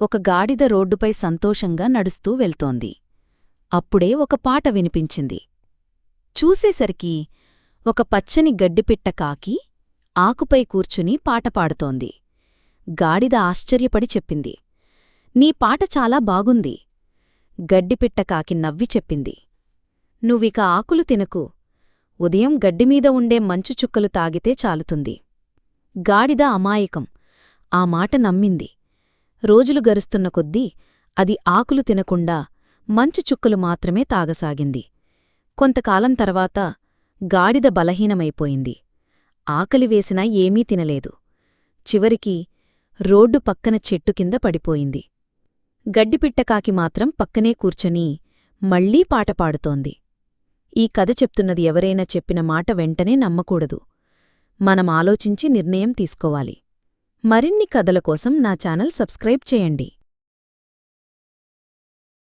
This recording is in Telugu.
ఒక గాడిద రోడ్డుపై సంతోషంగా నడుస్తూ వెళ్తోంది. అప్పుడే ఒక పాట వినిపించింది. చూసేసరికి ఒక పచ్చని గడ్డిపిట్ట కాకి ఆకుపై కూర్చుని పాట పాడుతోంది. గాడిద ఆశ్చర్యపడి చెప్పింది, "నీ పాట చాలా బాగుంది." గడ్డిపిట్ట కాకి నవ్వి చెప్పింది, "నువ్విక ఆకులు తినకు. ఉదయం గడ్డిమీద ఉండే మంచు చుక్కలు తాగితే చాలుతుంది." గాడిద అమాయకం. ఆ మాట నమ్మింది. రోజులు గరుస్తున్న కొద్దీ అది ఆకులు తినకుండా మంచు చుక్కలు మాత్రమే తాగసాగింది. కొంతకాలం తర్వాత గాడిద బలహీనమైపోయింది. ఆకలివేసినా ఏమీ తినలేదు. చివరికి రోడ్డు పక్కన చెట్టు కింద పడిపోయింది. గడ్డిపిట్టకాకి మాత్రం పక్కనే కూర్చొని మళ్లీ పాట పాడుతోంది. ఈ కథ చెప్తున్నది ఎవరైనా చెప్పిన మాట వెంటనే నమ్మకూడదు. మనం ఆలోచించి నిర్ణయం తీసుకోవాలి. మరిన్ని కథల కోసం నా ఛానల్ సబ్స్క్రైబ్ చేయండి.